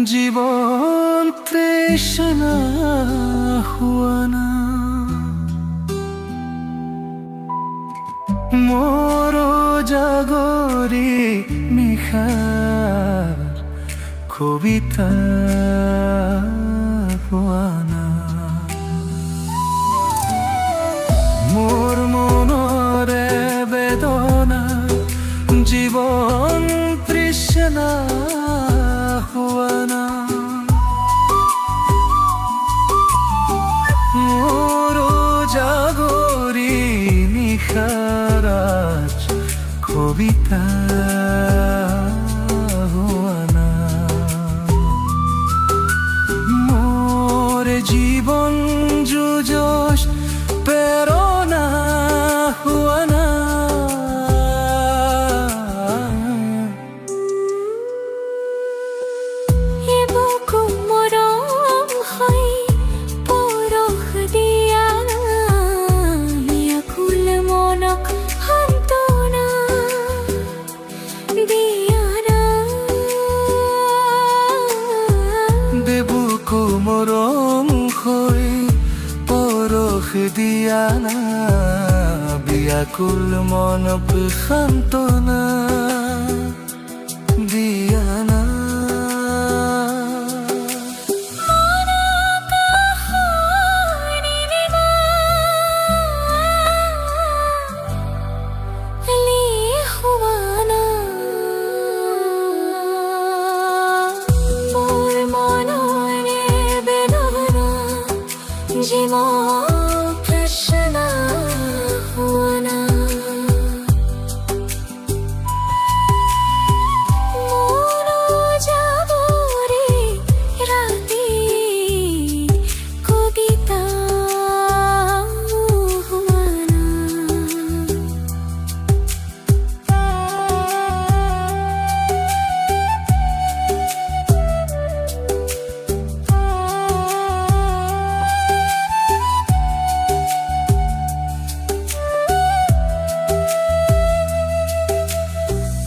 জীবন তৃষ্ণা হুয়ানা মোর জাগরি নিখার কবিতা হুয়ানা মোর মনরে বেদনা জীবন তৃষ্ণা হুয়ানা মোর জাগরি নিখারাজ কবিতা হুয়ানা মোর জীবন যুজস প্রেরণা হুয়ানা মরম হই পরখ দিয়ানা বিয়াকুল মনক সান্তনা দিয়ানা জীবন তৃষ্ণা হুয়ানা মোর জাগরে রাতে কবিতা হুয়ানা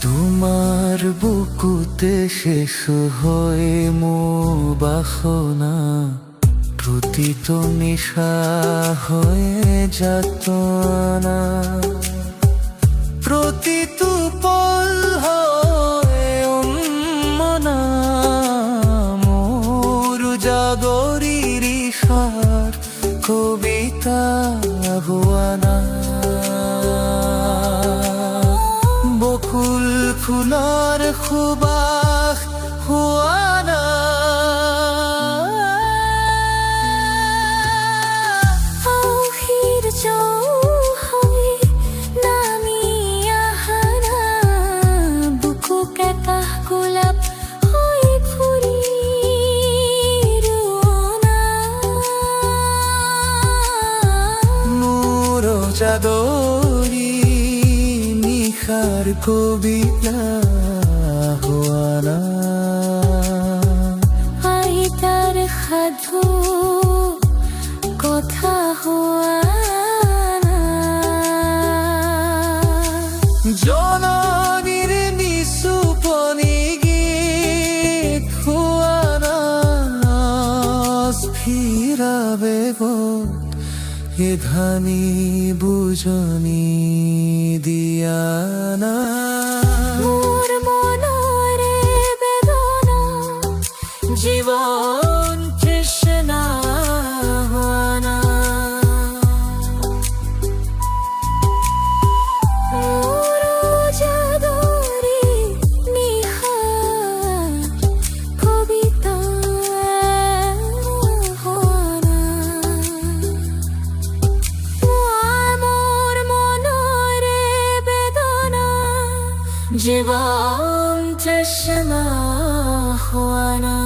তোমার বুকুতে শেষ হয়ে মো বাসনা প্রতিত নিশা হয়ে যাতনা প্রতিত পল হয়ে উন্মনা মোর জাগরির সার কবিতা হুয়ানা বকুল ফুলার খুবাস হুয়ানা আখির চৌহাই নামি আহানা বুকু কাকাহ গোলাপ হই ফুরি রোনা মোর জাগরি নিখার কবিতা হুয়ানা আইতার সাধু কথা হুয়ানা জননীর নিসুপনি গীত হুয়ানা স্থিরা বেগত এ ধানি বুঝনি দিয়ানা মোর মনরে বেদনা জীবন তৃষ্ণা হুয়ানা মোর জাগরে নিহার কবিতা হুয়ানা মোর মনরে বেদনা জীবন তৃষ্ণা হুয়ানা।